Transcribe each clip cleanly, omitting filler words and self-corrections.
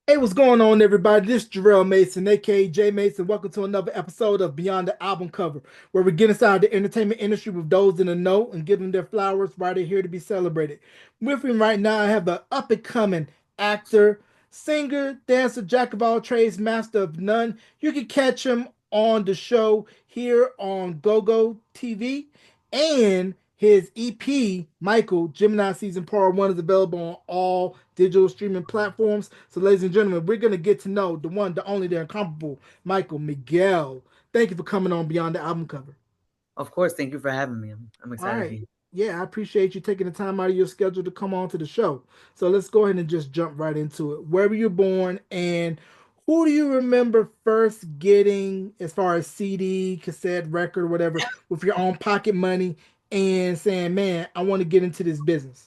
Hey, what's going on, everybody? This is Jarrell Mason, aka Jay Mason. Welcome to another episode of Beyond the Album Cover, where we get inside the entertainment industry with those in the know and give them their flowers while they're here to be celebrated. With me right now, I have the up and coming actor, singer, dancer, jack of all trades, master of none. You can catch him on the show here on GoGo TV, and his EP, Michael, Gemini Season Part 1 is available on all digital streaming platforms. So, ladies and gentlemen, we're going to get to know the one, the only, the incomparable Michael Miguel. Thank you for coming on Beyond the Album Cover. Of course, thank you for having me. I'm All excited to be right. here. Yeah, I appreciate you taking the time out of your schedule to come on to the show. So let's go ahead and just jump right into it. Where were you born, and who do you remember first getting, as far as CD, cassette, record, or whatever, with your own pocket money and saying, man, I want to get into this business?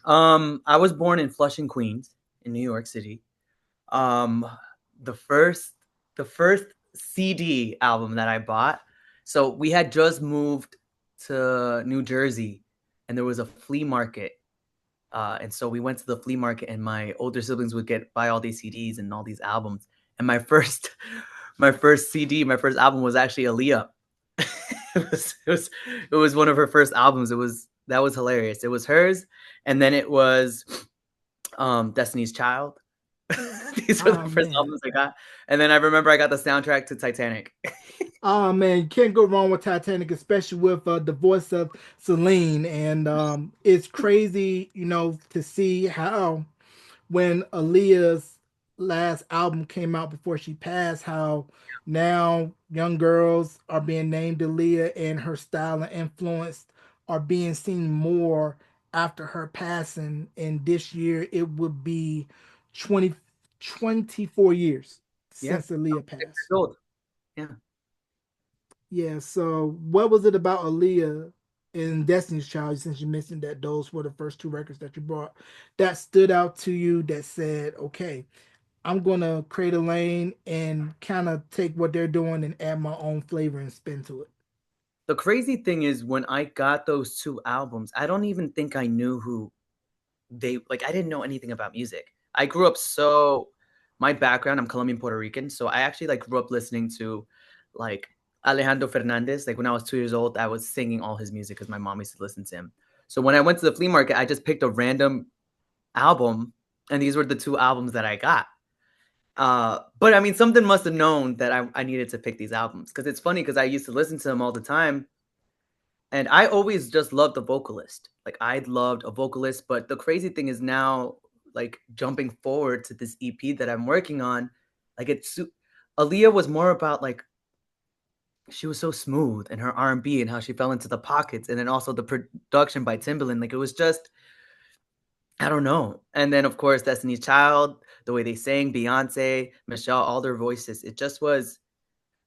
I was born in Flushing, Queens, in New York City. Um, the first, the first CD album that I bought. So we had just moved to New Jersey, and there was a flea market. And so we went to the flea market, and my older siblings would get buy all these CDs and all these albums. And my first, my first CD, my first album was actually Aaliyah. It was one of her first albums. That was hilarious. It was hers, and then it was Destiny's Child. These were Oh the first man. albums I got, and then I remember I got the soundtrack to Titanic. Oh man, you can't go wrong with Titanic, especially with the voice of Celine. And it's crazy, to see how when Aaliyah's last album came out before she passed, how now young girls are being named Aaliyah and her style and influence are being seen more after her passing. And this year it would be 20 24 years Yeah, since Aaliyah six passed. years old. Yeah. Yeah, so what was it about Aaliyah and Destiny's Child, since you mentioned that those were the first two records that you brought, that stood out to you that said, okay, I'm gonna create a lane and kind of take what they're doing and add my own flavor and spin to it? The crazy thing is when I got those two albums, I don't even think I knew who they like. I didn't know anything about music. I grew up so my background, I'm Colombian Puerto Rican, so I actually like grew up listening to like Alejandro Fernandez. Like when I was 2 years old, I was singing all his music because my mom used to listen to him. So when I went to the flea market, I just picked a random album, and these were the two albums that I got. But I mean, something must have known that I needed to pick these albums because it's funny because I used to listen to them all the time, and I always just loved the vocalist. Like I loved a vocalist, but the crazy thing is now, like jumping forward to this EP that I'm working on, like Aaliyah was more about like she was so smooth and her R&B and how she fell into the pockets, and then also the production by Timbaland. Like it was just I don't know. And then of course Destiny's Child, the way they sang, Beyonce, Michelle, all their voices. It just was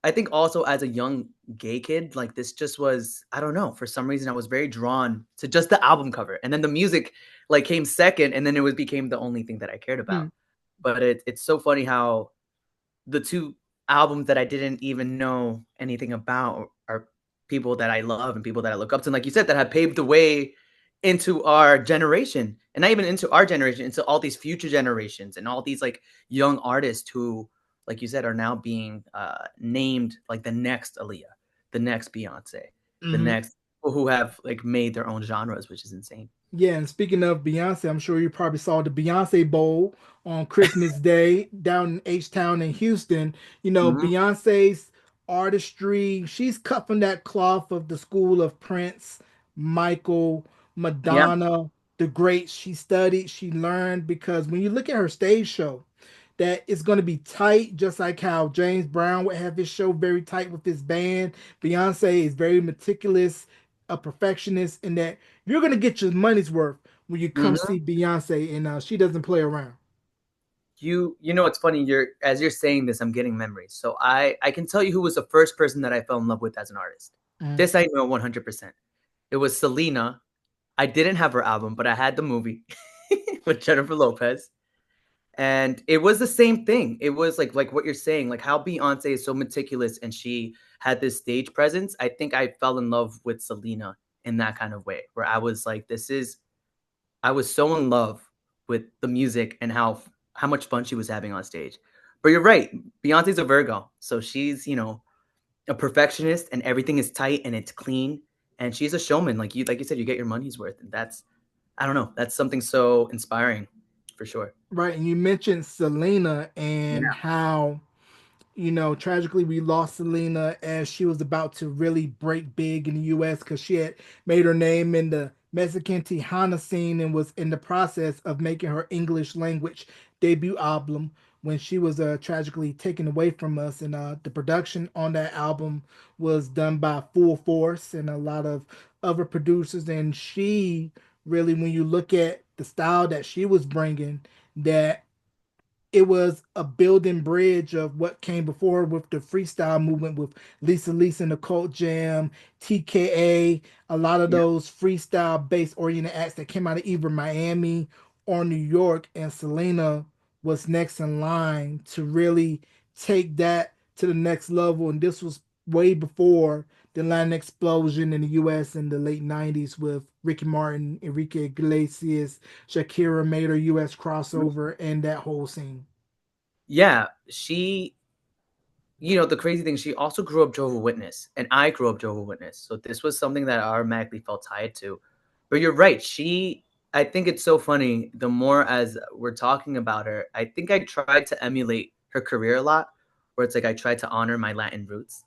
I think also as a young gay kid, like this just was I don't know, for some reason I was very drawn to just the album cover. And then the music like came second, and then it was became the only thing that I cared about. Hmm. But it's so funny how the two albums that I didn't even know anything about are people that I love and people that I look up to. And like you said, that have paved the way into our generation, and not even into our generation, into all these future generations and all these like young artists who, like you said, are now being named like the next Aaliyah, the next Beyonce, the Hmm. next people who have like made their own genres, which is insane. Yeah, and speaking of Beyonce, I'm sure you probably saw the Beyonce Bowl on Christmas Day down in H Town in Houston. Hmm. Beyonce's artistry, she's cut from that cloth of the school of Prince, Michael, Yeah. Madonna, the greats. She studied, she learned, because when you look at her stage show, that it's going to be tight, just like how James Brown would have his show very tight with his band. Beyonce is very meticulous, a perfectionist, in that you're going to get your money's worth when you come Hmm. see Beyonce, and she doesn't play around. You know, it's funny, you're saying this, I'm getting memories. So I can tell you who was the first person that I fell in love with as an artist. Mm. This I know 100%. It was Selena. I didn't have her album, but I had the movie with Jennifer Lopez. And it was the same thing. It was like what you're saying, like how Beyonce is so meticulous and she had this stage presence. I think I fell in love with Selena in that kind of way, where I was like, I was so in love with the music and how much fun she was having on stage. But you're right, Beyonce's a Virgo, so she's a perfectionist, and everything is tight and it's clean, and she's a showman. Like you said, you get your money's worth, and that's I don't know, that's something so inspiring, for sure. Right, and you mentioned Selena Yeah, and how tragically we lost Selena as she was about to really break big in the US because she had made her name in the Mexican Tejana scene and was in the process of making her English language debut album when she was tragically taken away from us. And the production on that album was done by Full Force and a lot of other producers. And she really, when you look at the style that she was bringing, that it was a building bridge of what came before with the freestyle movement with Lisa and the Cult Jam, TKA, a lot of yeah. those freestyle based oriented acts that came out of either Miami or New York. And Selena was next in line to really take that to the next level. And this was way before the Latin explosion in the US in the late 90s with Ricky Martin, Enrique Iglesias, Shakira made her US crossover and that whole scene. Yeah, the crazy thing, she also grew up Jehovah's Witness, and I grew up Jehovah's Witness. So this was something that I automatically felt tied to. But you're right. I think it's so funny. The more as we're talking about her, I think I tried to emulate her career a lot, where it's like I tried to honor my Latin roots.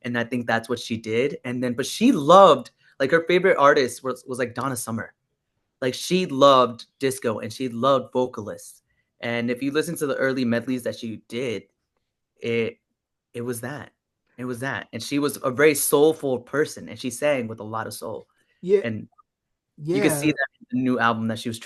And I think that's what she did. But she loved, like, her favorite artist was like Donna Summer. Like, she loved disco and she loved vocalists. And if you listen to the early medleys that she did, it it was that. It was that. And she was a very soulful person, and she sang with a lot of soul. Yeah, And you could see yeah, that in the new album that she was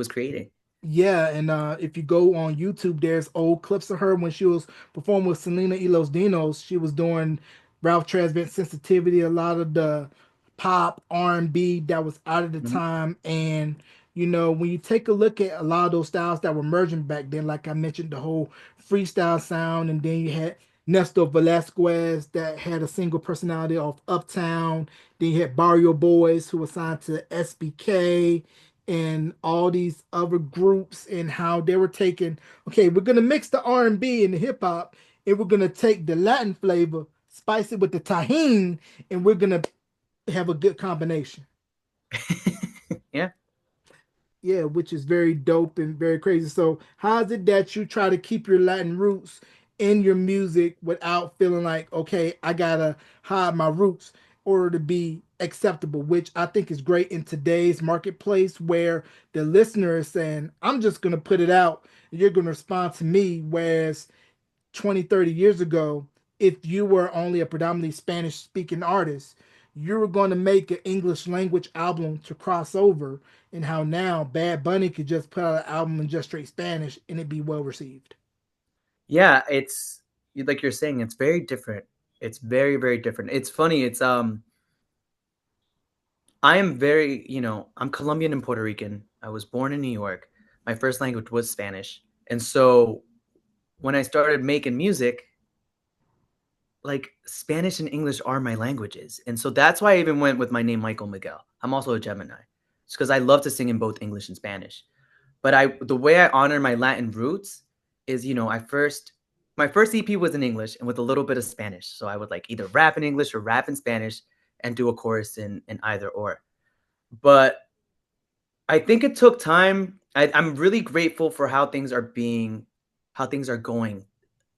creating. yeah. And if you go on YouTube, there's old clips of her when she was performing with Selena y Los Dinos. She was doing Ralph Tresvant Sensitivity, a lot of the pop R&B that was out of the Mhm. time. And when you take a look at a lot of those styles that were merging back then, like I mentioned, the whole freestyle sound, and then you had Nestor Velasquez that had a single personality off Uptown. Then you had Barrio Boys who was signed to SBK and all these other groups, and how they were taking, okay, we're gonna mix the R&B and the hip hop, and we're gonna take the Latin flavor, spice it with the tahine, and we're gonna have a good combination. Yeah. Yeah, which is very dope and very crazy. So, how is it that you try to keep your Latin roots in your music without feeling like, okay, I gotta hide my roots in order to be acceptable? Which I think is great in today's marketplace where the listener is saying, I'm just gonna put it out and you're gonna respond to me. Whereas 20, 30 years ago, if you were only a predominantly Spanish speaking artist, you were going to make an English language album to cross over, and how now Bad Bunny could just put out an album in just straight Spanish and it be well received. Yeah, it's like you're saying, it's very different. It's very, very different. It's funny. I am I'm Colombian and Puerto Rican. I was born in New York. My first language was Spanish. And so when I started making music, like, Spanish and English are my languages. And so that's why I even went with my name, Michael Miguel. I'm also a Gemini. It's because I love to sing in both English and Spanish. But the way I honor my Latin roots is, my first EP was in English and with a little bit of Spanish. So I would like either rap in English or rap in Spanish and do a chorus in either or. But I think it took time. I'm really grateful for how things are going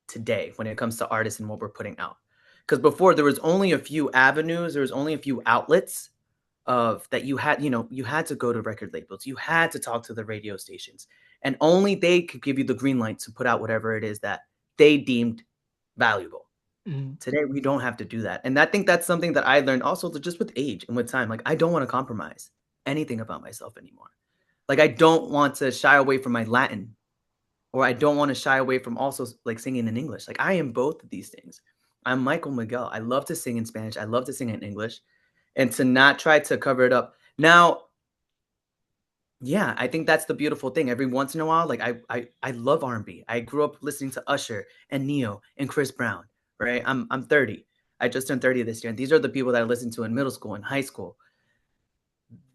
today when it comes to artists and what we're putting out. Because before there was only a few avenues, there was only a few outlets of that you had to go to record labels, you had to talk to the radio stations, and only they could give you the green light to put out whatever it is that they deemed valuable. Mhm. Today we don't have to do that. And I think that's something that I learned also just with age and with time. Like, I don't want to compromise anything about myself anymore. Like, I don't want to shy away from my Latin, or I don't want to shy away from also like singing in English. Like, I am both of these things. I'm Michael Miguel. I love to sing in Spanish. I love to sing in English, and to not try to cover it up. Now, yeah, I think that's the beautiful thing. Every once in a while, like, I love R&B. I grew up listening to Usher and Neo and Chris Brown. Right? I'm 30. I just turned 30 this year, and these are the people that I listened to in middle school and high school.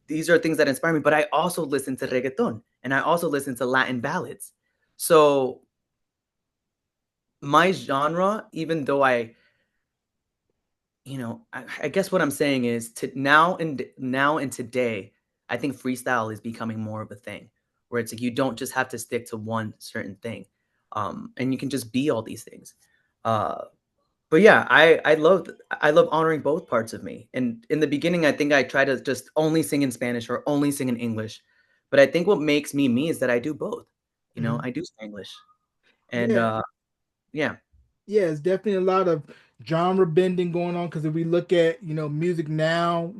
These are things that inspire me. But I also listen to reggaeton, and I also listen to Latin ballads. So my genre, even though I guess what I'm saying is to now and today, I think freestyle is becoming more of a thing where it's like you don't just have to stick to one certain thing, and you can just be all these things. Uh, but yeah, I love honoring both parts of me. And in the beginning, I think I try to just only sing in Spanish or only sing in English. But I think what makes me me is that I do both. Mhm. I do Spanglish, and Yeah, yeah. yeah, it's definitely a lot of genre bending going on because if we look at music now,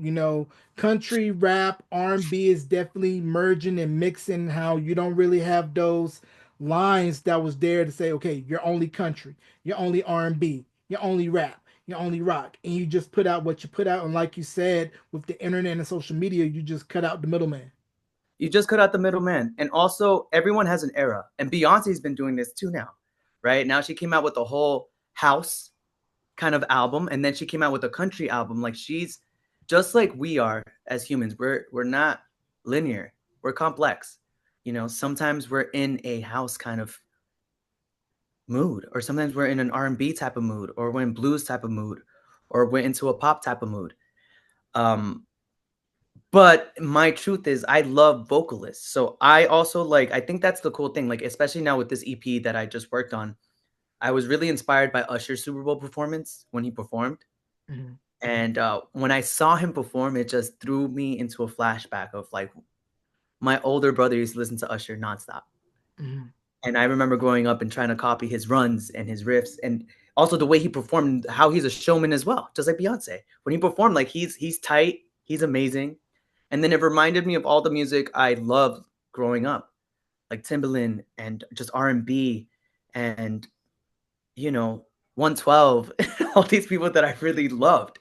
country rap R&B is definitely merging and mixing. How you don't really have those lines that was there to say, okay, you're only country, you're only R&B, you're only rap, you're only rock, and you just put out what you put out. And like you said, with the internet and social media, you just cut out the middleman. You just cut out the middleman. And also, everyone has an era. And Beyonce's been doing this too now, right? Now she came out with the whole house kind of album, and then she came out with a country album. Like she's just like we are as humans. We're not linear. We're complex. Sometimes we're in a house kind of mood, or sometimes we're in an R&B type of mood, or we're in blues type of mood, or we're into a pop type of mood. Um, But my truth is I love vocalists. So I also I think that's the cool thing. Like, especially now with this EP that I just worked on, I was really inspired by Usher's Super Bowl performance when he performed. Mhm, And when I saw him perform, it just threw me into a flashback of like my older brother used to listen to Usher nonstop. mhm, And I remember growing up and trying to copy his runs and his riffs, and also the way he performed, how he's a showman as well, just like Beyonce. When he performed, like he's tight, he's amazing. And then it reminded me of all the music I loved growing up, like Timbaland and just R&B and you know 112, all these people that I really loved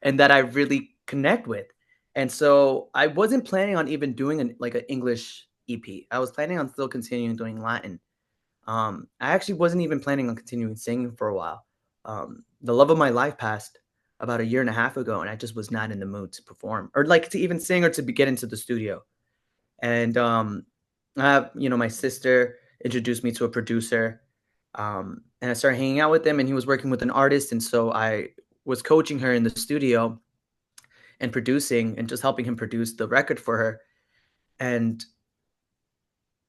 and that I really connect with. And so I wasn't planning on even doing an English EP. I was planning on still continuing doing Latin. I actually wasn't even planning on continuing singing for a while. The love of my life passed about a year and a half ago, and I just was not in the mood to perform or like to even sing or to get into the studio. And I have, my sister introduced me to a producer, and I started hanging out with him, and he was working with an artist, and so I was coaching her in the studio and producing and just helping him produce the record for her. And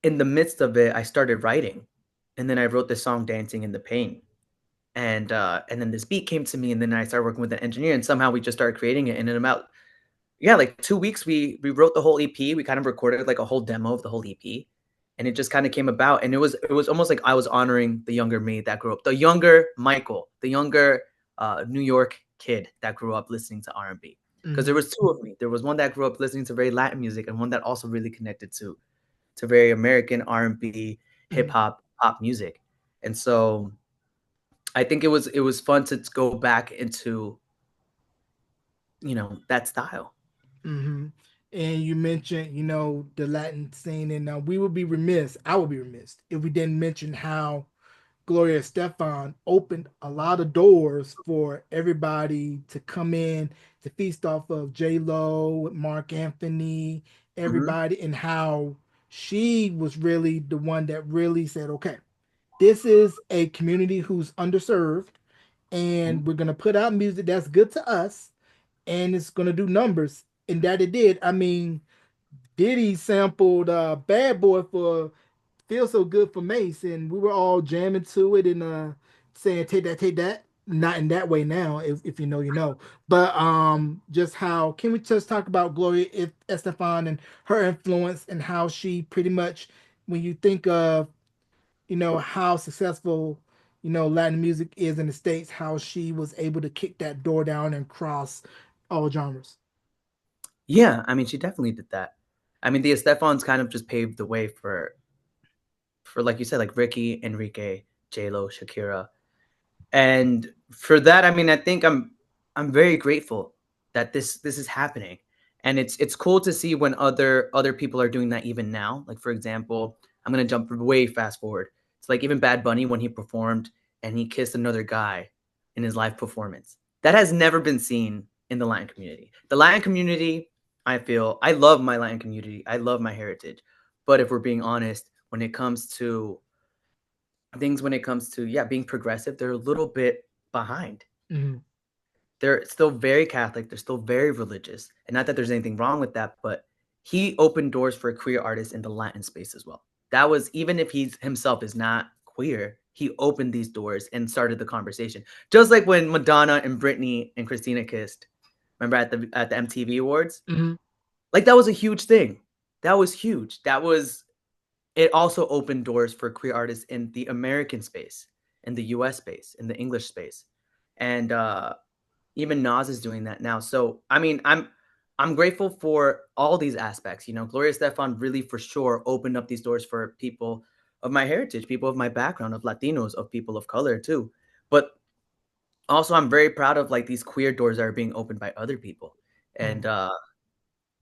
in the midst of it, I started writing, and then I wrote this song, "Dancing in the Pain." And then this beat came to me, and then I started working with an engineer, and somehow we just started creating it. And in about like 2 weeks, we wrote the whole EP. We kind of recorded like a whole demo of the whole EP, and it just kind of came about. And it was almost like I was honoring the younger me that grew up, the younger Michael, the younger New York kid that grew up listening to R&B. Because there mhm, was two of me. There was one that grew up listening to very Latin music, and one that also really connected to very American R&B, hip mhm. hop, pop music. And so I think it was fun to go back into that style. Hmm. And you mentioned, the Latin scene, and we would be remiss, I would be remiss, if we didn't mention how Gloria Stefan opened a lot of doors for everybody to come in to feast off of J Lo, Mark Anthony, Hmm. everybody, and how she was really the one that really said, okay, this is a community who's underserved, and we're gonna put out music that's good to us, and it's gonna do numbers, and that it did. I mean, Diddy sampled "Bad Boy" for "Feel So Good" for Mace, and we were all jamming to it and saying "Take that, take that." Not in that way now, if you know, you know. But just how can we just talk about Gloria Estefan and her influence and how she pretty much, when you think of how successful Latin music is in the States, how she was able to kick that door down and cross all genres. Yeah, I mean, she definitely did that. I mean, the Estefans kind of just paved the way for like you said, like Ricky, Enrique, J Lo, Shakira, and for that, I mean, I think I'm very grateful that this is happening, and it's cool to see when other people are doing that even now. Like for example, I'm gonna jump way fast forward. It's like even Bad Bunny when he performed and he kissed another guy in his live performance. That has never been seen in the Latin community. The Latin community, I feel, I love my Latin community. I love my heritage, but if we're being honest, when it comes to things when it comes to being progressive, they're a little bit behind. Mm-hmm. They're still very Catholic, they're still very religious, and not that there's anything wrong with that, but he opened doors for queer artists in the Latin space as well. That was, even if he's himself is not queer, he opened these doors and started the conversation. Just like when Madonna and Britney and Christina kissed. Remember at the MTV Awards? Mm-hmm. Like that was a huge thing. That was huge. That was it also opened doors for queer artists in the American space, in the US space, in the English space. And even Nas is doing that now. So I mean, I'm grateful for all these aspects. You know, Gloria Stefan really for sure opened up these doors for people of my heritage, people of my background, of Latinos, of people of color too. But also I'm very proud of like these queer doors that are being opened by other people. Mm-hmm. And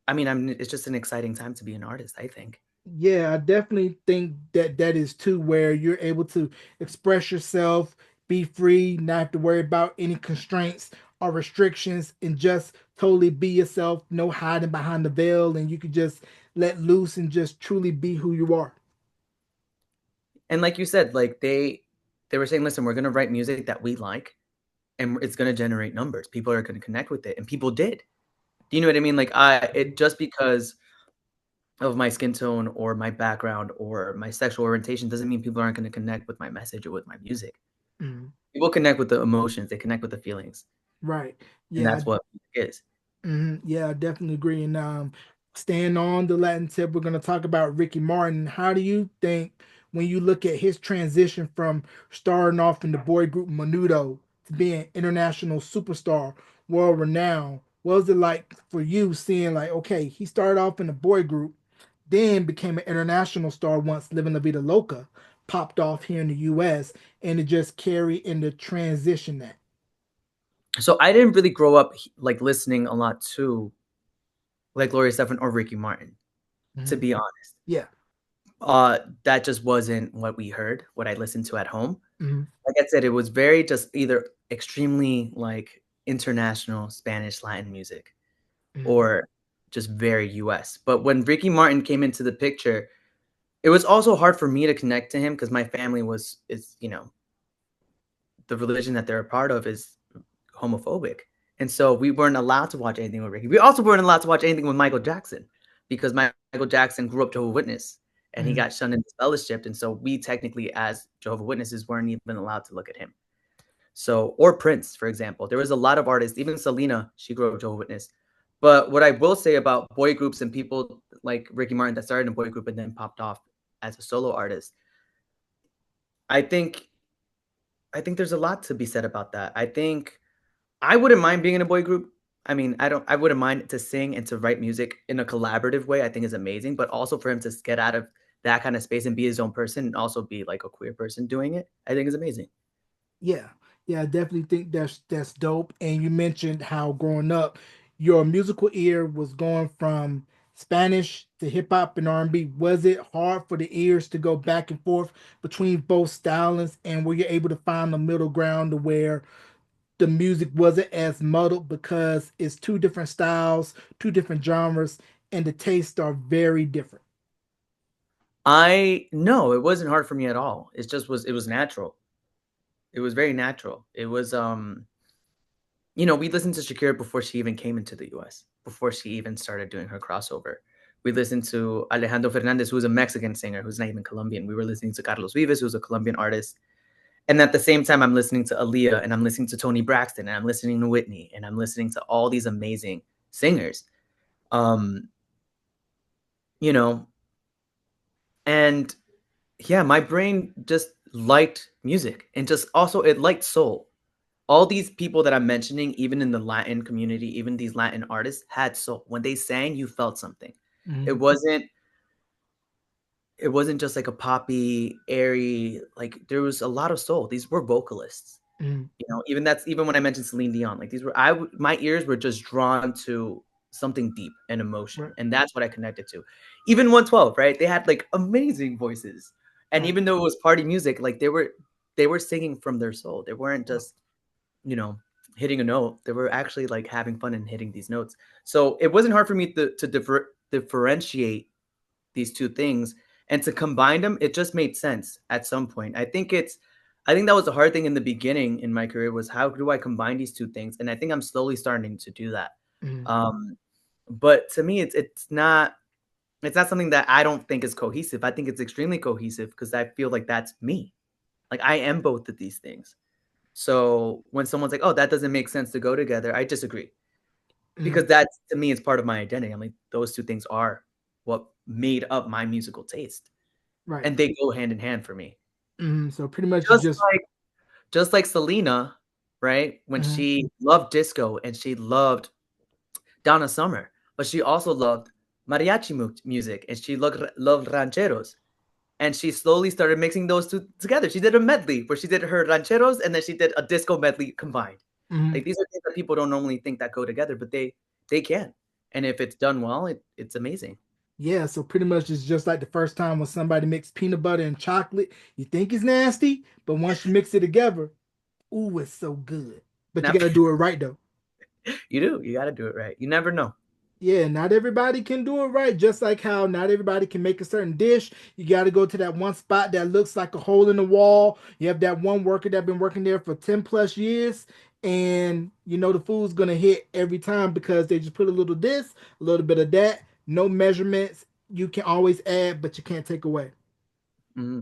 I mean, it's just an exciting time to be an artist, I think. Yeah, I definitely think that that is too, where you're able to express yourself, be free, not have to worry about any constraints or restrictions, and just totally be yourself, no hiding behind the veil, and you could just let loose and just truly be who you are. And like you said, like they were saying, listen, we're gonna write music that we like, and it's gonna generate numbers. People are gonna connect with it, and people did. Do you know what I mean? Like it just because of my skin tone or my background or my sexual orientation doesn't mean people aren't gonna connect with my message or with my music. Mhm. People connect with the emotions, they connect with the feelings, Right. and Yeah, that's what music is. Yeah, I definitely agree. And staying on the Latin tip, we're going to talk about Ricky Martin. How do you think, when you look at his transition from starting off in the boy group Menudo to being an international superstar, world renowned, what was it like for you seeing, like, okay, he started off in the boy group, then became an international star once Living La Vida Loca popped off here in the US, and it just carried in the transition that. So I didn't really grow up like listening a lot to like Gloria Stefan or Ricky Martin, to Mhm. be honest. Yeah. That just wasn't what we heard, what I listened to at home. Hmm. Like I said, it was very just either extremely like international Spanish Latin music Hmm. or just very US. But when Ricky Martin came into the picture, it was also hard for me to connect to him because my family is, the religion that they're a part of is homophobic. And so we weren't allowed to watch anything with Ricky. We also weren't allowed to watch anything with Michael Jackson because Michael Jackson grew up Jehovah's Witness and he got Hmm. shunned and disfellowshipped. And so we technically, as Jehovah's Witnesses, weren't even allowed to look at him. So, or Prince, for example. There was a lot of artists, even Selena, she grew up Jehovah's Witness. But what I will say about boy groups and people like Ricky Martin that started in a boy group and then popped off as a solo artist, I think I think there's a lot to be said about that. I think I wouldn't mind being in a boy group. I mean, I wouldn't mind to sing and to write music in a collaborative way. I think is amazing, but also for him to get out of that kind of space and be his own person and also be like a queer person doing it, I think is amazing. Yeah, yeah, I definitely think that's dope. And you mentioned how growing up, your musical ear was going from Spanish to hip hop and R&B. Was it hard for the ears to go back and forth between both stylings, and were you able to find the middle ground to where the music wasn't as muddled because it's two different styles, two different genres, and the tastes are very different? I no, it wasn't hard for me at all. It was natural. It was very natural. It was we listened to Shakira before she even came into the US, before she even started doing her crossover. We listened to Alejandro Fernandez, who's a Mexican singer, who's not even Colombian. We were listening to Carlos Vives, who's a Colombian artist. And at the same time, I'm listening to Aaliyah and I'm listening to Tony Braxton and I'm listening to Whitney and I'm listening to all these amazing singers. Um, you know, and yeah, my brain just liked music and just also it liked soul. All these people that I'm mentioning, even in the Latin community, even these Latin artists had soul. When they sang, you felt something. It Hmm. wasn't it wasn't just like a poppy, airy, like there was a lot of soul. These were vocalists. Hmm. Even when I mentioned Celine Dion, like these were my ears were just drawn to something deep and emotion, Right, and that's what I connected to. Even 112, right? They had like amazing voices, and right, even though it was party music, like they were singing from their soul. They weren't right. just you know hitting a note. They were actually like having fun and hitting these notes. So it wasn't hard for me to differentiate these two things. And to combine them, it just made sense at some point. I think that was the hard thing in the beginning in my career was how do I combine these two things? And I think I'm slowly starting to do that. Mm, Um, but to me, it's not something that I don't think is cohesive. I think it's extremely cohesive because I feel like that's me. Like I am both of these things. So when someone's like, "Oh, that doesn't make sense to go together," I disagree because mm, that to me is part of my identity. I'm like, those two things are what made up my musical taste, right. and they go hand in hand for me. So pretty much you Just just. like just like Selena, right? When Mhm, she loved disco and she loved Donna Summer, but she also loved mariachi music and she loved rancheros. And she slowly started mixing those two together. She did a medley where she did her rancheros and then she did a disco medley combined. mhm. Like these are things that people don't normally think that go together, but they can. And if it's done well, it's amazing. Yeah, so pretty much it's just like the first time when somebody mixed peanut butter and chocolate. You think it's nasty, but once you mix it together, ooh, it's so good. But you Now got to do it right though. you do. You got to do it right. You never know. Yeah, not everybody can do it right. Just like how not everybody can make a certain dish. You got to go to that one spot that looks like a hole in the wall. You have that one worker that been working there for 10 plus years. And you know the food's gonna hit every time because they just put a little this, a little bit of that, no measurements. You can always add, but you can't take away. Mm-hmm.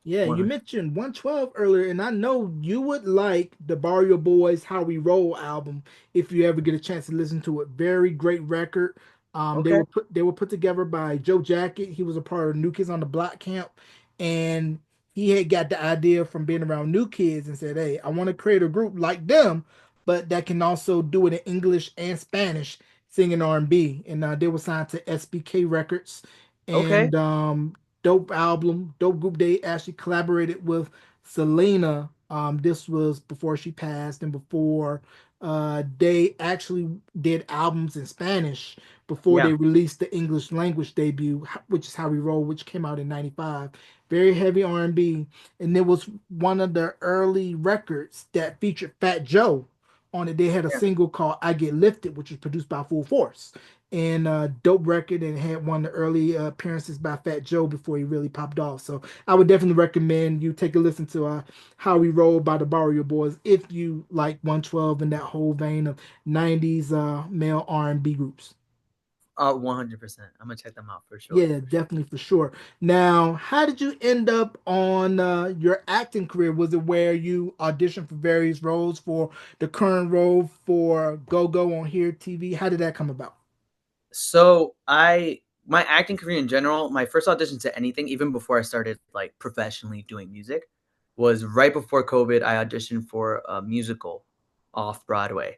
Yeah, you 100. mentioned 112 earlier, and I know you would like the Barrio Boys How We Roll album if you ever get a chance to listen to it. Very great record. Okay. They were put together by Joe Jacket. He was a part of New Kids on the Block camp, and he had got the idea from being around New Kids and said, "Hey, I want to create a group like them, but that can also do it in English and Spanish, singing R&B." And they were signed to SBK Records, Okay. and dope album, dope group. They actually collaborated with Selena. This was before she passed and before they actually did albums in Spanish before Yeah. they released the English language debut, which is How We Roll, which came out in '95. Very heavy R&B, and it was one of the early records that featured Fat Joe on it. They had a Yeah. single called "I Get Lifted," which was produced by Full Force, and dope record, and had one of the early appearances by Fat Joe before he really popped off. So I would definitely recommend you take a listen to How We Roll by the Barrio Boys if you like 112 in that whole vein of 90s male R&B groups. 100%. I'm gonna check them out for sure. Yeah, For sure. definitely for sure. Now, how did you end up on your acting career? Was it where you auditioned for various roles for the current role for Go Go on Here TV? How did that come about? So my acting career in general, my first audition to anything, even before I started like professionally doing music, was right before COVID. I auditioned for a musical off Broadway.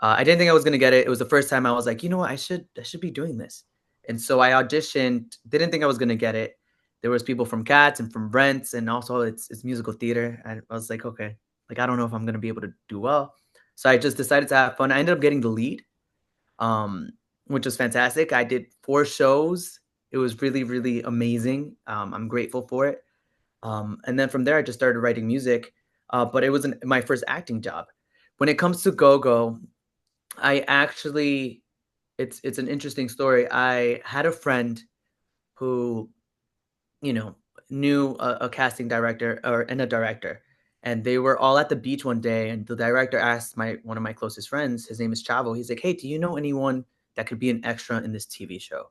I didn't think I was gonna get it. It was the first time I was like, you know what, I should be doing this. And so I auditioned. Didn't think I was gonna get it. There was people from Cats and from Rents, and also it's musical theater. I was like, okay, like I don't know if I'm gonna be able to do well. So I just decided to have fun. I ended up getting the lead, um, which was fantastic. I did 4 shows. It was really, really amazing. I'm grateful for it. And then from there, I just started writing music. But it wasn't my first acting job. When it comes to Go Go, I actually, it's an interesting story. I had a friend who, you know, knew a casting director or and a director, and they were all at the beach one day, and the director asked my one of my closest friends, his name is Chavo. He's like, "Hey, do you know anyone that could be an extra in this TV show?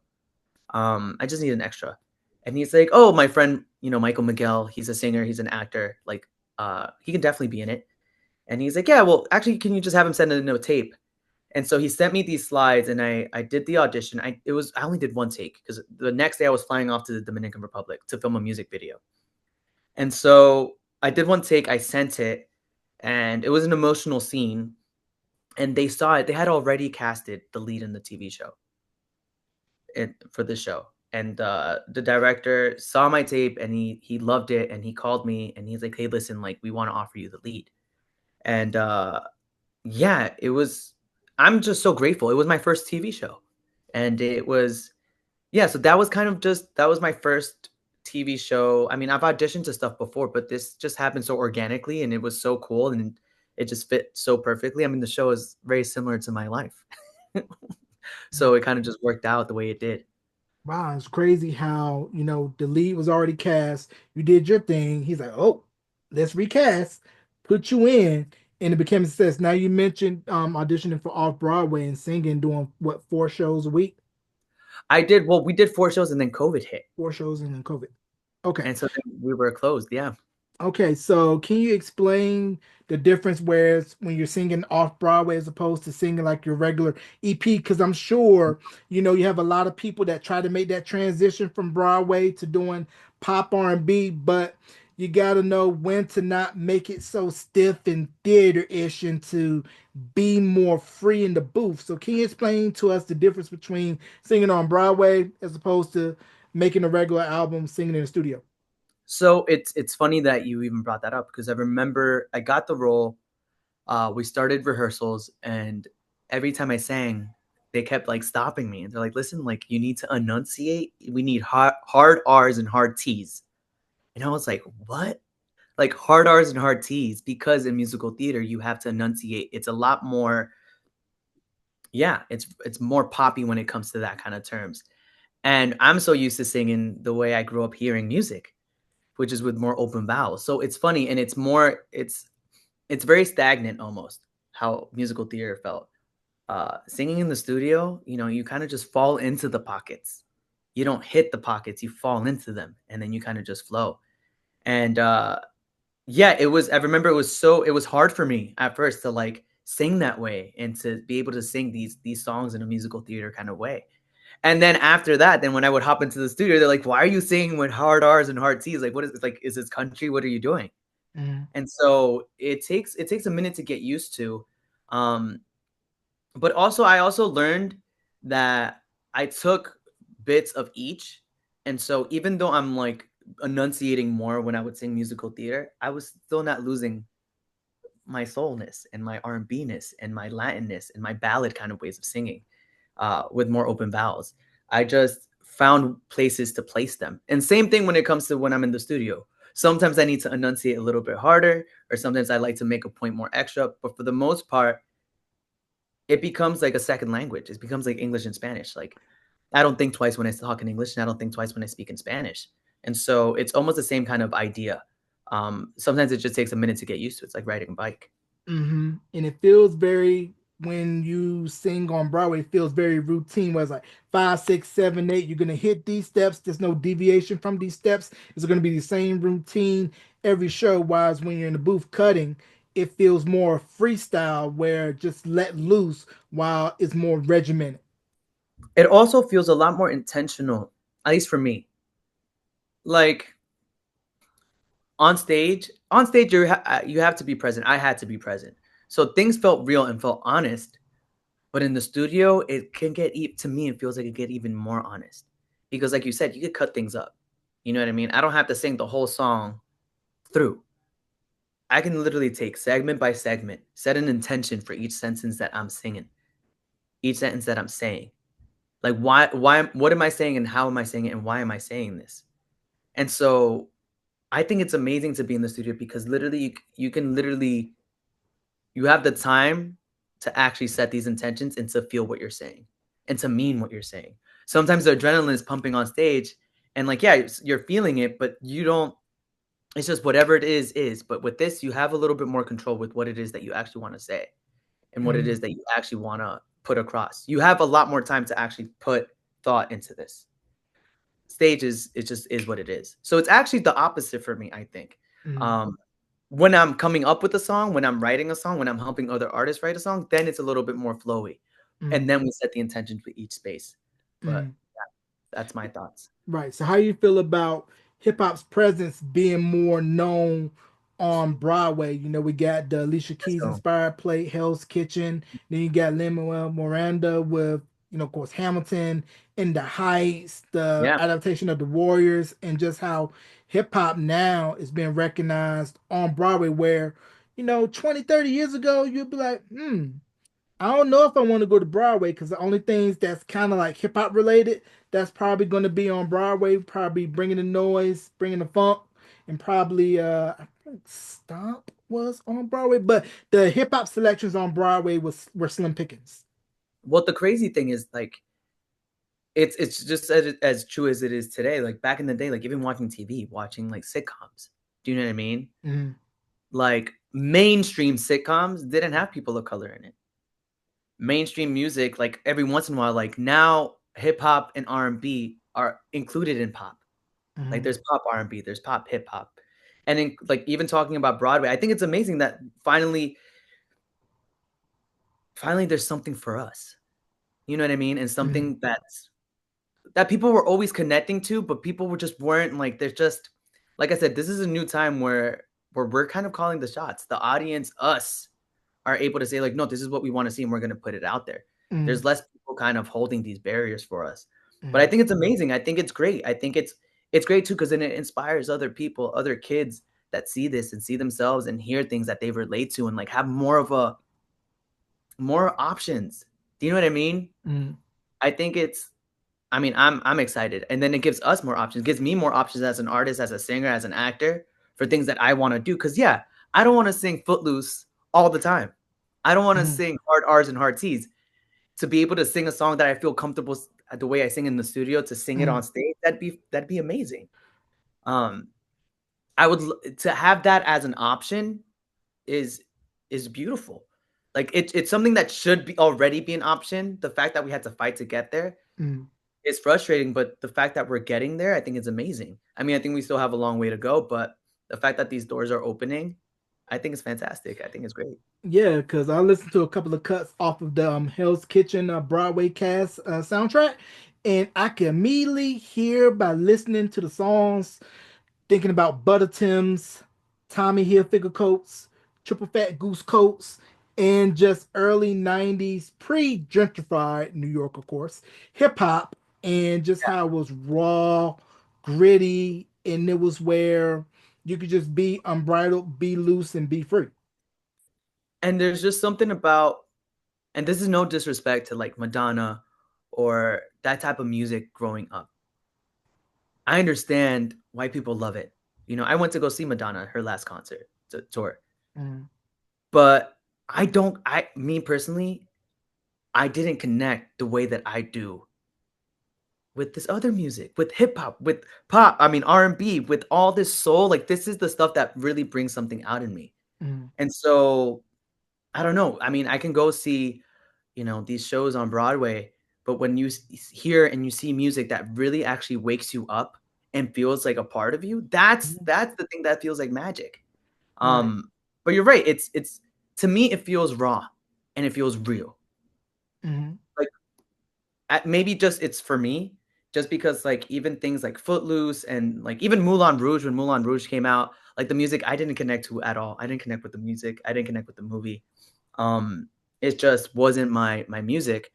I just need an extra." And he's like, "Oh, my friend, Michael Miguel. He's a singer. He's an actor. Like, he can definitely be in it." And he's like, "Yeah, well, actually, can you just have him send in a tape?" And so he sent me these slides, and I did the audition. I only did one take because the next day I was flying off to the Dominican Republic to film a music video. And so I did one take, I sent it, and it was an emotional scene. And they saw it. They had already casted the lead in the TV show for the show. And the director saw my tape and he loved it and he called me and he's like, "Hey, listen, like we want to offer you the lead." And yeah, it was. I'm just so grateful. It was my first TV show, and it was yeah. So that was kind of just that was my first TV show. I mean, I've auditioned to stuff before, but this just happened so organically, and it was so cool, and it just fit so perfectly. I mean, the show is very similar to my life, so it kind of just worked out the way it did. Wow, it's crazy how, the lead was already cast. You did your thing. He's like, oh, let's recast, put you in, and it became a success. Now you mentioned auditioning for off Broadway and singing, doing what, 4 shows a week? I did well. We did 4 shows, and then COVID hit, 4 shows and then COVID. Okay. and so then we were closed. Yeah. Okay, so can you explain the difference where it's when you're singing off Broadway as opposed to singing like your regular EP? Because I'm sure you have a lot of people that try to make that transition from Broadway to doing pop R&B, but you got to know when to not make it so stiff and theater-ish and to be more free in the booth. So can you explain to us the difference between singing on Broadway as opposed to making a regular album singing in the studio? So it's funny that you even brought that up because I remember I got the role. We started rehearsals, and every time I sang, they kept like stopping me, and they're like, "Listen, like you need to enunciate. We need hard R's and hard T's." And I was like, "What?" Like hard R's and hard T's because in musical theater you have to enunciate. It's a lot more, yeah, it's more poppy when it comes to that kind of terms. And I'm so used to singing the way I grew up hearing music, which is with more open vowels. So it's funny and it's very stagnant almost how musical theater felt. Singing in the studio, you kind of just fall into the pockets. You don't hit the pockets, you fall into them, and then you kind of just flow. And yeah, it was. I remember it was hard for me at first to like sing that way and to be able to sing these songs in a musical theater kind of way. And then after that, then when I would hop into the studio, they're like, "Why are you singing with hard R's and hard T's? Like, what is like? Is this country? What are you doing?" Mhm. And so it takes a minute to get used to. Um, but also I also learned that I took bits of each. And so even though I'm like enunciating more when I would sing musical theater, I was still not losing my soulness and my R&B-ness and my Latinness and my ballad kind of ways of singing with more open vowels. I just found places to place them. And same thing when it comes to when I'm in the studio. Sometimes I need to enunciate a little bit harder, or sometimes I like to make a point more extra. But for the most part, it becomes like a second language. It becomes like English and Spanish. Like I don't think twice when I talk in English, and I don't think twice when I speak in Spanish. And so it's almost the same kind of idea. Sometimes it just takes a minute to get used to. It's like riding a bike. And it feels very, when you sing on Broadway, it feels very routine. Where it's like 5, 6, 7, 8. You're gonna hit these steps. There's no deviation from these steps. It's gonna be the same routine every show. Whereas when you're in the booth cutting, it feels more freestyle, where just let loose, while it's more regimented. It also feels a lot more intentional, at least for me. Like on stage you have to be present. I had to be present. So things felt real and felt honest. But in the studio, it can get to me. It feels like it get even more honest because, like you said, you could cut things up. You know what I mean? I don't have to sing the whole song through. I can literally take segment by segment, set an intention for each sentence that I'm singing, each sentence that I'm saying. Like what am I saying and how am I saying it and why am I saying this? And so I think it's amazing to be in the studio because literally you can literally you have the time to actually set these intentions and to feel what you're saying and to mean what you're saying. Sometimes the adrenaline is pumping on stage and like yeah, you're feeling it, but you don't it's just whatever it is. But with this, you have a little bit more control with what it is that you actually want to say and what it is Mhm. that you actually want to put across. You have a lot more time to actually put thought into this. Stage is it just is what it is. So it's actually the opposite for me, I think. Mhm. Um, when I'm coming up with a song, when I'm writing a song, when I'm helping other artists write a song, then it's a little bit more flowy. And Mhm. then we set the intention for each space. But Mhm. that's my thoughts. Right. So how you feel about hip hop's presence being more known on Broadway? We got the Alicia Keys So inspired play Hell's Kitchen. Then you got Lin-Manuel Miranda with, of course, Hamilton in the Heights, the yeah. adaptation of the Warriors, and just how hip hop now is being recognized on Broadway, where, 20, 30 years ago, you'd be like, I don't know if I want to go to Broadway, because the only things that's kind of like hip hop related that's probably going to be on Broadway, probably bringing the noise, bringing the funk, and probably I think Stomp was on Broadway, but the hip hop selections on Broadway were slim pickings. Well, the crazy thing is like it's just as true as it is today. Like back in the day, like even watching TV, watching like sitcoms. Do you know what I mean? Mm-hmm. Like mainstream sitcoms didn't have people of color in it. Mainstream music, like every once in a while, like now hip hop and R&B are included in pop. Like Mm-hmm. there's pop R&B, there's pop hip hop. And in, like even talking about Broadway, I think it's amazing that finally there's something for us. You know what I mean? And Mm-hmm. something that people were always connecting to, but people were just weren't like there's just like I said, this is a new time where we're kind of calling the shots. The audience, us, are able to say like, no, this is what we want to see, and we're going to put it out there. Mm-hmm. There's less people kind of holding these barriers for us, but I Mm-hmm. think it's amazing. I think it's great. I think it's great too because then it inspires other people, other kids that see this and see themselves and hear things that they relate to and like have more options. Do you know what I mean? Mm-hmm. I think it's I mean, I'm excited, and then it gives us more options. Gives me more options as an artist, as a singer, as an actor for things that I want to do. Because yeah, I don't want to sing Footloose all the time. I don't want to Mm-hmm. sing hard R's and hard T's. To be able to sing a song that I feel comfortable the way I sing in the studio to sing it Mm-hmm. on stage, that'd be amazing. Um, I would to have that as an option is is beautiful. Like it's something that should be already be an option. The fact that we had to fight to get there Mm-hmm. it's frustrating, but the fact that we're getting there, I think is amazing. I mean, I think we still have a long way to go, but the fact that these doors are opening, I think it's fantastic. I think it's great. Yeah, because I listened to a couple of cuts off of the Hell's Kitchen Broadway cast soundtrack, and I can immediately hear by listening to the songs, thinking about Butter Tim's, Tommy Hilfiger coats, Triple Fat Goose coats, and just early 90s, pre gentrified New York, of course, hip hop, and just how it was raw, gritty, and it was where you could just be unbridled, be loose, and be free. And there's just something about, and this is no disrespect to like Madonna or that type of music growing up. I understand why people love it. You know, I went to go see Madonna her last concert tour, Mm, but me personally, I didn't connect the way that I do with this other music, with hip hop, with pop, I mean R&B, with all this soul, like this is the stuff that really brings something out in me. mm, And so, I don't know. I mean, I can go see, you know, these shows on Broadway, but when you hear and you see music that really actually wakes you up and feels like a part of you, mm, that's the thing that feels like magic. right. But you're right. It's to me it feels raw and it feels real. Mm, Like maybe just it's for me just because like even things like Footloose and like even Moulin Rouge when Moulin Rouge came out like the music I didn't connect to at all. I didn't connect with the music. I didn't connect with the movie. Um it just wasn't my music.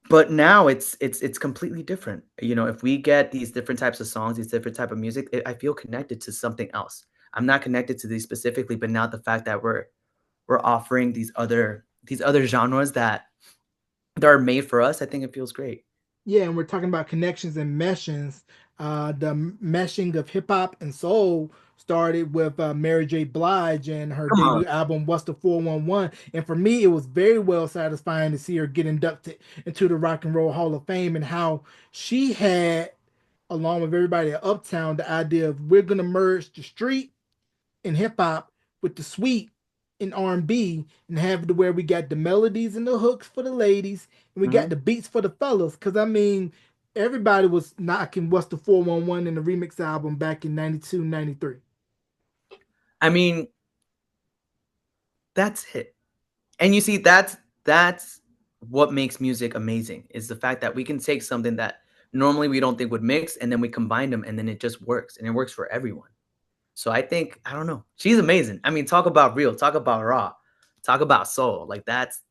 But now it's completely different. You know, if we get these different types of songs, these different type of music, I feel connected to something else. I'm not connected to these specifically, but now the fact that we're offering these other genres that are made for us, I think it feels great. yeah, and we're talking about connections and meshings. The meshing of hip hop and soul started with Mary J. Blige and her Come on. debut album "What's the 411." And for me, it was very well satisfying to see her get inducted into the Rock and Roll Hall of Fame, and how she had, along with everybody at Uptown, the idea of we're gonna merge the street in hip hop with the sweet in R&B and have it where we got the melodies and the hooks for the ladies and we got Mhm. the beats for the fellas. Cause I mean, everybody was knocking What's the 411 in the remix album back in 92, 93. I mean, that's it. And you see, that's what makes music amazing is the fact that we can take something that normally we don't think would mix, and then we combine them, and then it just works, and it works for everyone. So I think I don't know. She's amazing. I mean, talk about real, talk about raw, talk about soul. Like that's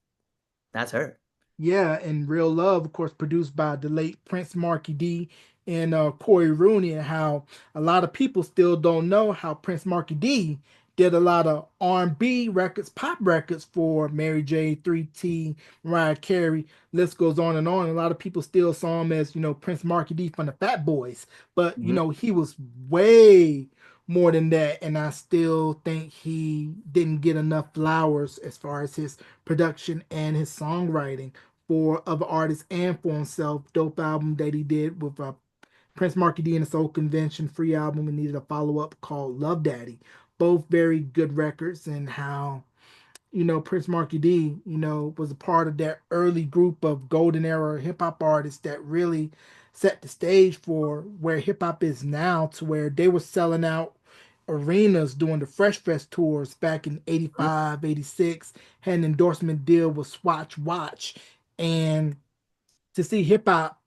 her. Yeah, and Real Love, of course, produced by the late Prince Marky D and Corey Rooney, and how a lot of people still don't know how Prince Marky D did a lot of R&B records, pop records for Mary J, 3T, Mariah Carey. List goes on and on. A lot of people still saw him as, Prince Marky D from the Fat Boys, but Mhm. he was way more than that, and I still think he didn't get enough flowers as far as his production and his songwriting for other artists and for himself. Dope album that he did with Prince Marky D and the Soul Convention, free album, and needed a follow up called Love Daddy. Both very good records, and how Prince Marky D, was a part of that early group of golden era hip hop artists that really set the stage for where hip hop is now, to where they were selling out arenas doing the Fresh Fest tours back in 85, 86, had an endorsement deal with Swatch Watch. And to see hip hop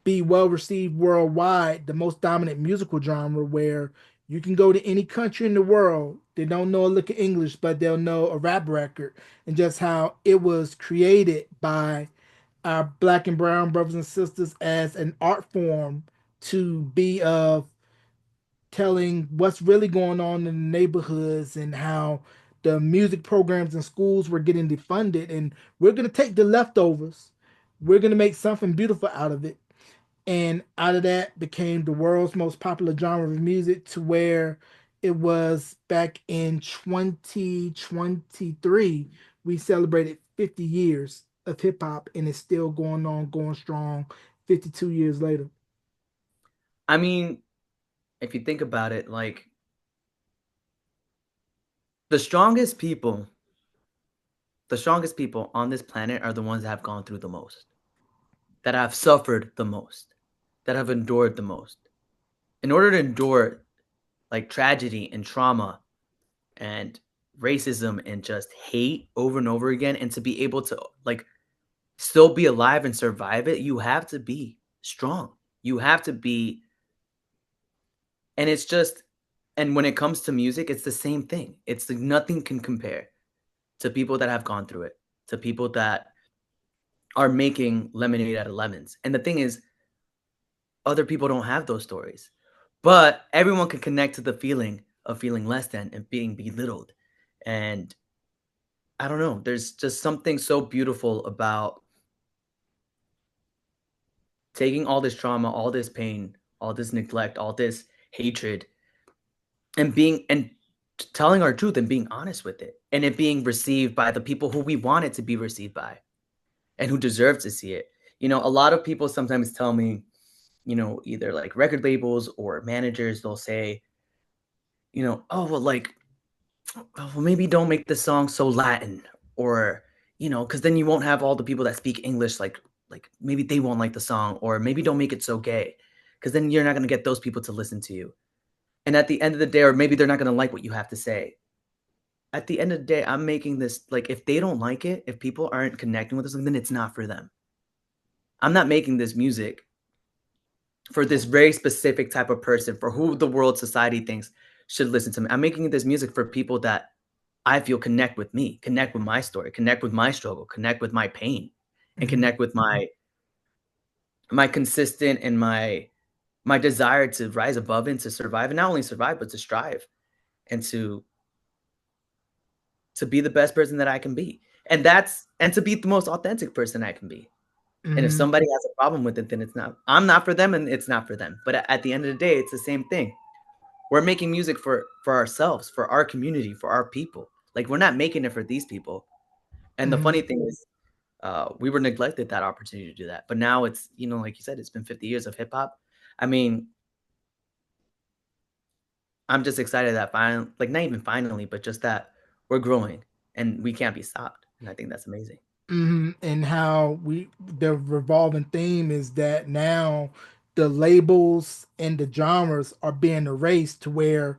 be well received worldwide, the most dominant musical genre, where you can go to any country in the world, they don't know a lick of English, but they'll know a rap record, and just how it was created by our black and brown brothers and sisters as an art form to be of telling what's really going on in the neighborhoods, and how the music programs in schools were getting defunded, and we're going to take the leftovers, we're going to make something beautiful out of it, and out of that became the world's most popular genre of music, to where it was back in 2023 we celebrated 50 years of hip hop, and it's still going on, going strong 52 years later. I mean, if you think about it, like the strongest people, the strongest people on this planet are the ones that have gone through the most, that have suffered the most, that have endured the most. In order to endure like tragedy and trauma and racism and just hate over and over again, and to be able to like still be alive and survive it, you have to be strong. You have to be, and it's just, and when it comes to music, it's the same thing. It's like nothing can compare to people that have gone through it, to people that are making lemonade out of lemons. And the thing is, other people don't have those stories, but everyone can connect to the feeling of feeling less than and being belittled. And I don't know, there's just something so beautiful about taking all this trauma, all this pain, all this neglect, all this hatred, and being and telling our truth and being honest with it, and it being received by the people who we want it to be received by and who deserve to see it. A lot of people sometimes tell me, either like record labels or managers, they'll say, oh, well, like, oh, well, maybe don't make the song so Latin, or, because then you won't have all the people that speak English, like maybe they won't like the song, or maybe don't make it so gay, because then you're not going to get those people to listen to you. And at the end of the day, or maybe they're not going to like what you have to say. At the end of the day, I'm making this, like, if they don't like it, if people aren't connecting with this, then it's not for them. I'm not making this music for this very specific type of person, for who the world society thinks should listen to me. I'm making this music for people that I feel connect with me, connect with my story, connect with my struggle, connect with my pain, and Mm-hmm. connect with my consistent and my desire to rise above and to survive, and not only survive but to strive and to be the best person that I can be. And to be the most authentic person I can be. And if Mm-hmm. somebody has a problem with it, then I'm not for them and it's not for them. But at the end of the day, it's the same thing. We're making music for ourselves, for our community, for our people. Like, we're not making it for these people. And the Mm-hmm. funny thing is, we were neglected that opportunity to do that. But now it's, like you said, it's been 50 years of hip hop. I mean, I'm just excited that finally, like, not even finally, but just that we're growing and we can't be stopped. And I think that's amazing. And how the revolving theme is that now the labels and the genres are being erased, to where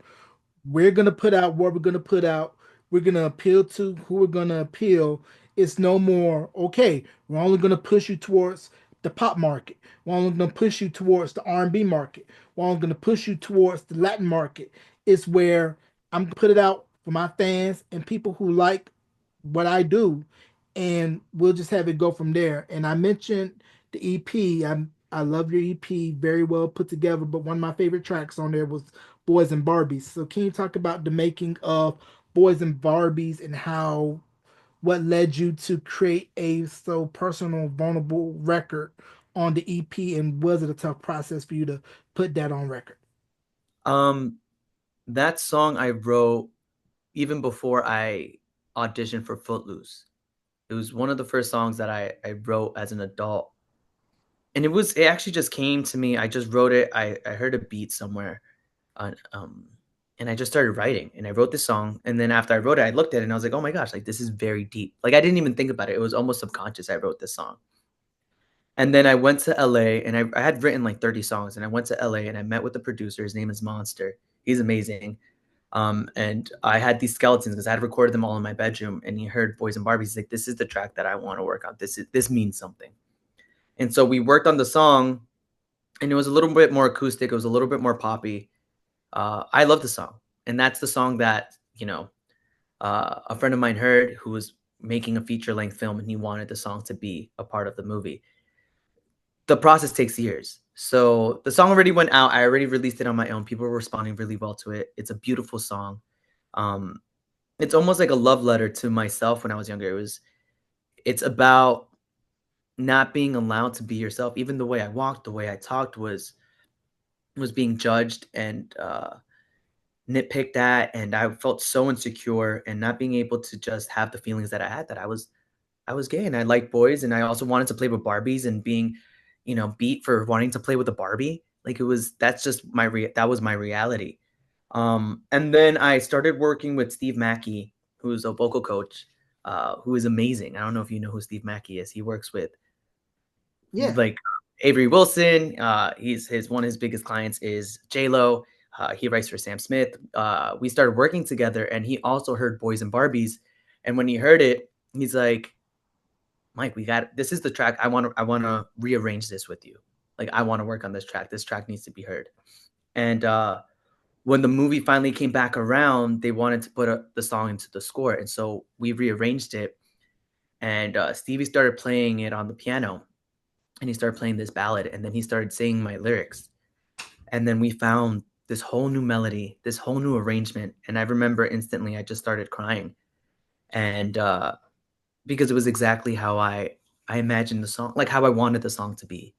we're gonna put out what we're gonna put out. We're gonna appeal to who we're gonna appeal. It's no more okay. We're only gonna push you towards the pop market. We're only gonna push you towards the R&B market. We're only gonna push you towards the Latin market. It's where I'm gonna put it out for my fans and people who like what I do, and we'll just have it go from there. And I mentioned the EP. I love your EP, very well put together. But one of my favorite tracks on there was Boys and Barbies. So can you talk about the making of Boys and Barbies, and how what led you to create a so personal, vulnerable record on the EP, and was it a tough process for you to put that on record? Um, that song I wrote even before I auditioned for Footloose. It was one of the first songs that I wrote as an adult, and it actually just came to me. I just wrote it. I heard a beat somewhere, on and I just started writing, and I wrote this song. And then after I wrote it, I looked at it and I was like, oh my gosh, like this is very deep. Like I didn't even think about it. It was almost subconscious. I wrote this song. And then I went to LA, and I had written like 30 songs, and I went to LA and I met with the producer. His name is Monster. He's amazing. And I had these skeletons because I had recorded them all in my bedroom, and he heard Boys and Barbies. He's like, this is the track that I want to work on. This means something. And so we worked on the song, and it was a little bit more acoustic. It was a little bit more poppy. I love the song, and that's the song that a friend of mine heard who was making a feature length film, and he wanted the song to be a part of the movie. The process takes years. So the song already went out. I already released it on my own. People were responding really well to it. It's a beautiful song. Um, it's almost like a love letter to myself when I was younger. It's about not being allowed to be yourself. Even the way I walked, the way I talked was being judged and nitpicked at, and I felt so insecure and not being able to just have the feelings that I had, that I was gay and I liked boys, and I also wanted to play with Barbies, and being, beat for wanting to play with a Barbie. Like that's just that was my reality. And then I started working with Steve Mackey, who's a vocal coach, who is amazing. I don't know if you know who Steve Mackey is. He works with Yeah. like Avery Wilson. He's his one of his biggest clients is J Lo. He writes for Sam Smith. We started working together, and he also heard Boys and Barbies. And when he heard it, he's like, Mike, we got this is the track. I want to rearrange this with you. Like I want to work on this track. This track needs to be heard. And when the movie finally came back around, they wanted to put the song into the score, and so we rearranged it. And Stevie started playing it on the piano, and he started playing this ballad, and then he started singing my lyrics, and then we found this whole new melody, this whole new arrangement. And I remember instantly I just started crying, and because it was exactly how I imagined the song, like how I wanted the song to be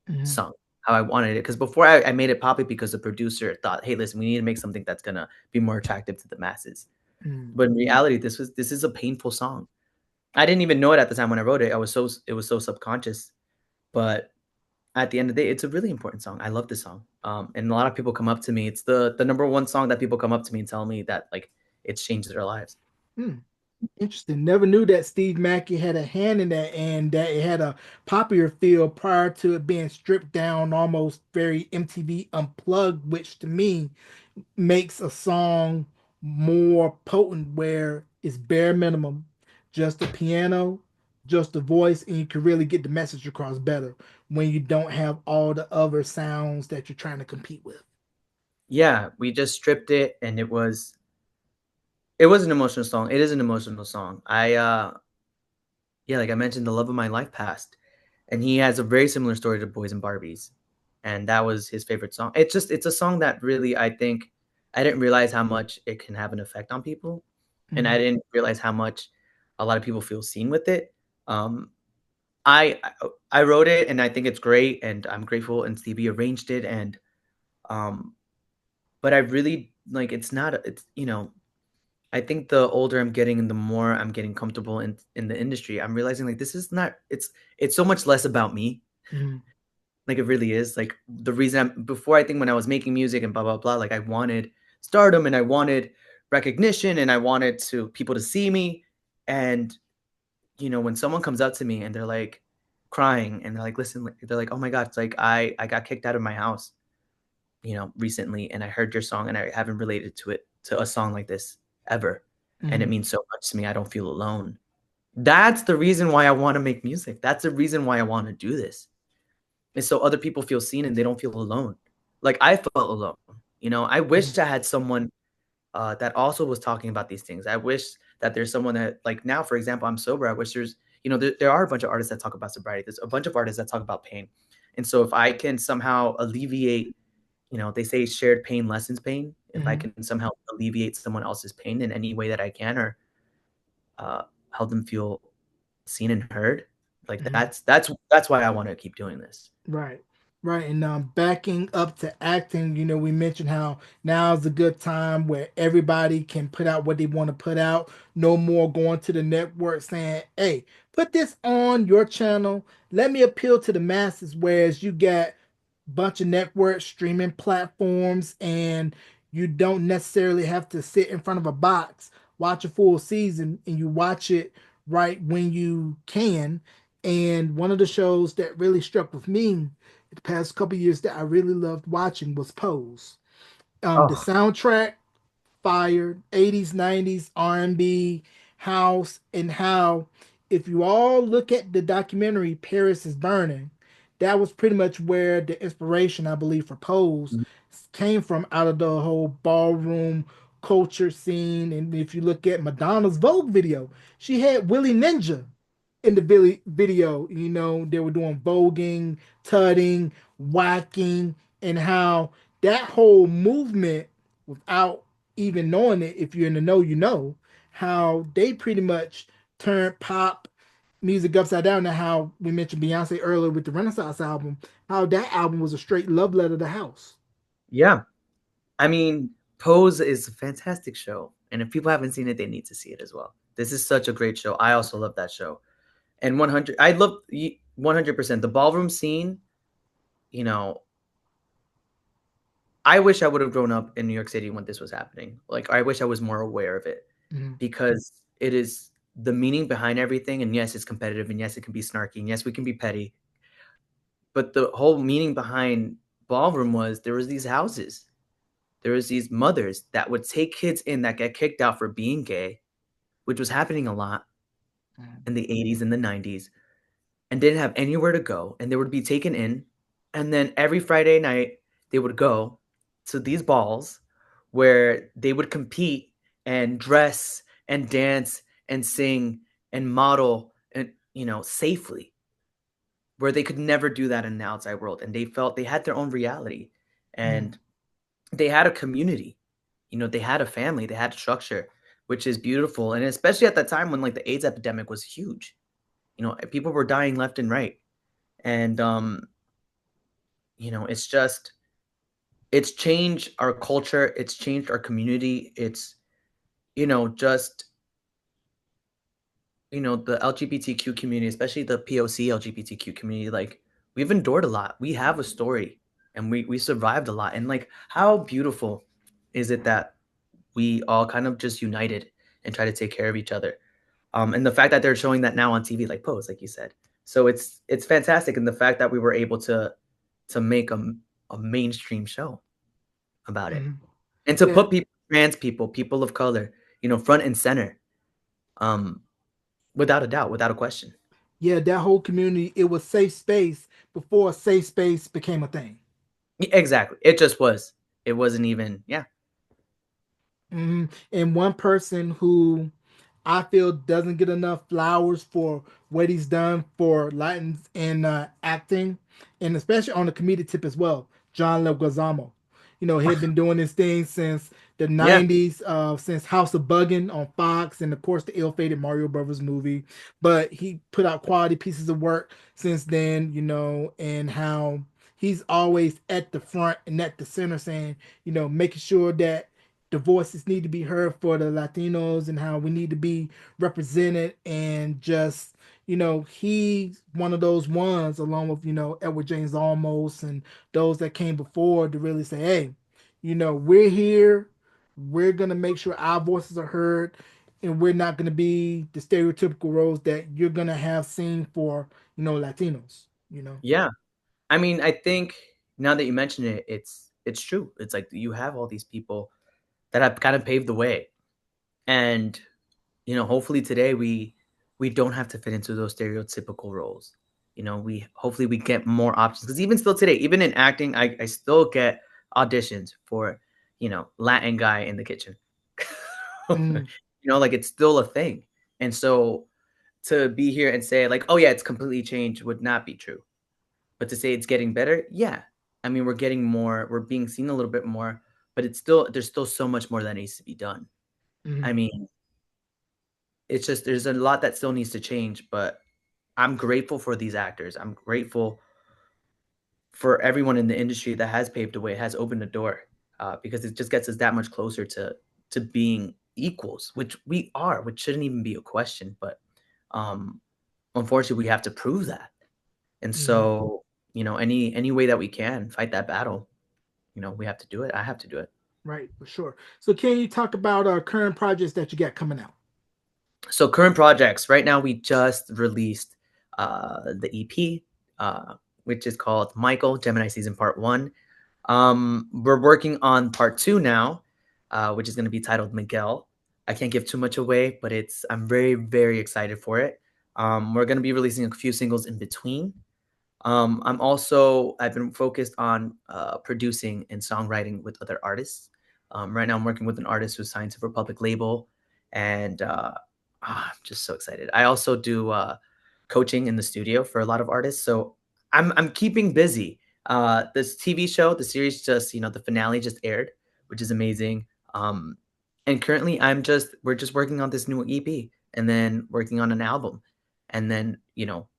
Mm-hmm. sung, how I wanted it. Because before I made it poppy because the producer thought, hey, listen, we need to make something that's gonna be more attractive to the masses. Mm-hmm. But in reality, this is a painful song. I didn't even know it at the time when I wrote it. It was so subconscious. But at the end of the day, it's a really important song. I love this song. And a lot of people come up to me. It's the number one song that people come up to me and tell me that like it's changed their lives. Mm. Interesting. Never knew that Steve Mackey had a hand in that, and that it had a popular feel prior to it being stripped down, almost very MTV unplugged, which to me makes a song more potent where it's bare minimum, just the piano, just the voice, and you can really get the message across better when you don't have all the other sounds that you're trying to compete with. Yeah, we just stripped it, and it was an emotional song. It is an emotional song. Yeah, like I mentioned, the love of my life passed, and he has a very similar story to Boys and Barbies, and that was his favorite song. It's a song that really I think I didn't realize how much it can have an effect on people, and I Mm, didn't realize how much a lot of people feel seen with it. Um, I I wrote it, and I think it's great, and I'm grateful. And Stevie arranged it, and um, but I really like it's not. It's I think the older I'm getting and the more I'm getting comfortable in the industry, I'm realizing like this is not. It's so much less about me. mm, Like it really is. Like the reason before I think when I was making music and blah blah blah, like I wanted stardom and I wanted recognition and I wanted to people to see me. And when someone comes up to me and they're like crying and they're like, listen, they're like, oh my god, it's like I got kicked out of my house, recently, and I heard your song and I haven't related to it to a song like this ever, and it mm, means so much to me. I don't feel alone. That's the reason why I want to make music. That's the reason why I want to do this. And so other people feel seen and they don't feel alone. Like I felt alone. I wish mm, I had someone that also was talking about these things. I wish that there's someone that, like now, for example, I'm sober. I wish there are a bunch of artists that talk about sobriety. There's a bunch of artists that talk about pain. And so if I can somehow alleviate, they say shared pain lessens pain. If I mm, can somehow alleviate someone else's pain in any way that I can, or uh, help them feel seen and heard, like mm. that's why I want to keep doing this. Right. Right, and backing up to acting, we mentioned how now is a good time where everybody can put out what they want to put out. No more going to the network saying, "Hey, put this on your channel. Let me appeal to the masses." Whereas you get bunch of network streaming platforms, and you don't necessarily have to sit in front of a box, watch a full season, and you watch it right when you can. And one of the shows that really struck with me the past couple years that I really loved watching was Pose. The Oh, soundtrack, fire, 80s, 90s, R&B, house, and how if you all look at the documentary Paris is Burning, that was pretty much where the inspiration, I believe, for Pose came from, out of the whole ballroom culture scene. And if you look at Madonna's Vogue video, she had Willie Ninja in the video. They were doing voguing, tutting, whacking, and how that whole movement, without even knowing it, if you're in the know, how they pretty much turned pop music upside down. And how we mentioned Beyonce earlier with the Renaissance album, how that album was a straight love letter to house. yeah. I mean, Pose is a fantastic show, and if people haven't seen it, they need to see it as well. This is such a great show. I also love that show. And 100, I love 100% the ballroom scene. You know, I wish I would have grown up in New York City when this was happening. Like, I wish I was more aware of it Mhm. because it is the meaning behind everything. And yes, it's competitive, and yes, it can be snarky, and yes, we can be petty. But the whole meaning behind ballroom was there was these houses, there was these mothers that would take kids in that get kicked out for being gay, which was happening a lot in the 80s and the 90s, and didn't have anywhere to go, and they would be taken in, and then every Friday night they would go to these balls where they would compete and dress and dance and sing and model and safely, where they could never do that in the outside world, and they felt they had their own reality, Mhm. and they had a community, they had a family, they had structure, which is beautiful, and especially at that time when like the AIDS epidemic was huge, people were dying left and right. And it's just it's changed our culture, it's changed our community, it's just the LGBTQ community, especially the POC LGBTQ community, like we've endured a lot, we have a story, and we survived a lot, and like how beautiful is it that we all kind of just united and try to take care of each other. And the fact that they're showing that now on TV, like Pose, like you said, so it's fantastic, and the fact that we were able to make a mainstream show about it, Mhm. and to Yeah, put people, trans people, people of color, front and center, um, without a doubt, without a question. yeah, that whole community, it was safe space before safe space became a thing. Exactly, it just was. It wasn't even, yeah, And one person who I feel doesn't get enough flowers for what he's done for Latins and acting, and especially on the comedic tip as well, John Leguizamo. He had been doing this thing since the yeah, 90s, since House of Buggin' on Fox, and of course the ill-fated Mario Brothers movie. But he put out quality pieces of work since then, and how he's always at the front and at the center saying, making sure that the voices need to be heard for the Latinos, and how we need to be represented. And just, he's one of those ones, along with, Edward James Olmos and those that came before, to really say, hey, we're here. We're going to make sure our voices are heard. And we're not going to be the stereotypical roles that you're going to have seen for, Latinos, yeah. I mean, I think now that you mention it, it's true. It's like you have all these people that have kind of paved the way, and hopefully today we don't have to fit into those stereotypical roles. We hopefully we get more options, because even still today, even in acting, I still get auditions for Latin guy in the kitchen. Mm, Like it's still a thing. And so to be here and say like, oh yeah, it's completely changed would not be true. But to say it's getting better, yeah. I mean, we're getting more, we're being seen a little bit more, but there's still so much more that needs to be done. I mm, mean, it's just there's a lot that still needs to change, but I'm grateful for these actors. I'm grateful for everyone in the industry that has paved the way, has opened the door, because it just gets us that much closer to being equals, which we are, which shouldn't even be a question. But um, unfortunately, we have to prove that. And Hmm. so, any way that we can fight that battle, we have to do it. I have to do it. Right, for sure. So, can you talk about current projects that you got coming out? So current projects. Right now, we just released the EP, which is called Michael Gemini Season Part One. We're working on Part Two now, which is going to be titled Miguel. I can't give too much away, but I'm very very excited for it. We're going to be releasing a few singles in between. I've been focused on producing and songwriting with other artists. Right now, I'm working with an artist who's signed to Republic label, and I'm just so excited. I also do coaching in the studio for a lot of artists, so I'm keeping busy. This TV show, the series, just the finale just aired, which is amazing. Um, and currently, we're just working on this new EP, and then working on an album, and then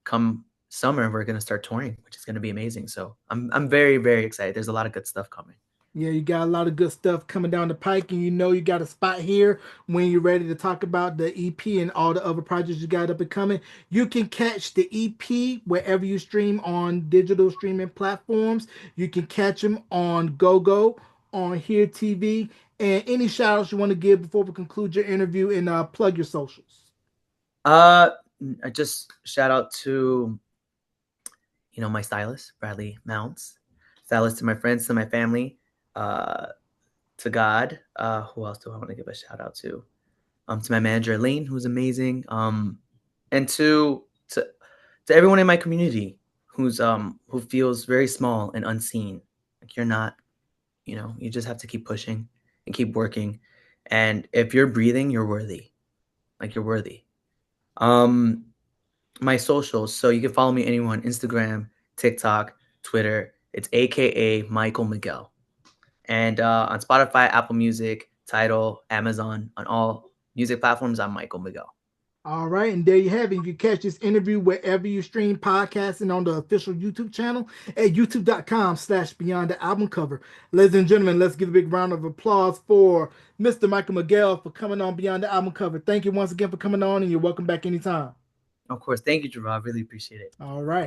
come summer we're gonna start touring, which is gonna be amazing. So I'm very very excited. There's a lot of good stuff coming. Yeah, you got a lot of good stuff coming down the pike, and you know you got a spot here when you're ready to talk about the EP and all the other projects you got up and coming. You can catch the EP wherever you stream on digital streaming platforms. You can catch them on GoGo, on Here TV, and any shout outs you want to give before we conclude your interview and plug your socials. Uh, I just shout out to my stylist Bradley Mounts, stylist to my friends, to my family, uh, to God. Who else do I want to give a shout out to? To my manager Elaine, who's amazing. And to everyone in my community who feels very small and unseen. Like you're not, you just have to keep pushing and keep working. And if you're breathing, you're worthy. Like you're worthy. Um, my socials. So you can follow me anywhere on Instagram, TikTok, Twitter. It's AKA Michael Miguel. And on Spotify, Apple Music, Tidal, Amazon, on all music platforms, I'm Michael Miguel. All right, and there you have it. You can catch this interview wherever you stream podcasts and on the official YouTube channel at youtube.com/beyond the album cover. Ladies and gentlemen, let's give a big round of applause for Mr. Michael Miguel for coming on Beyond the Album Cover. Thank you once again for coming on, and you're welcome back anytime. Of course. Thank you, Gerard. Really appreciate it. All right.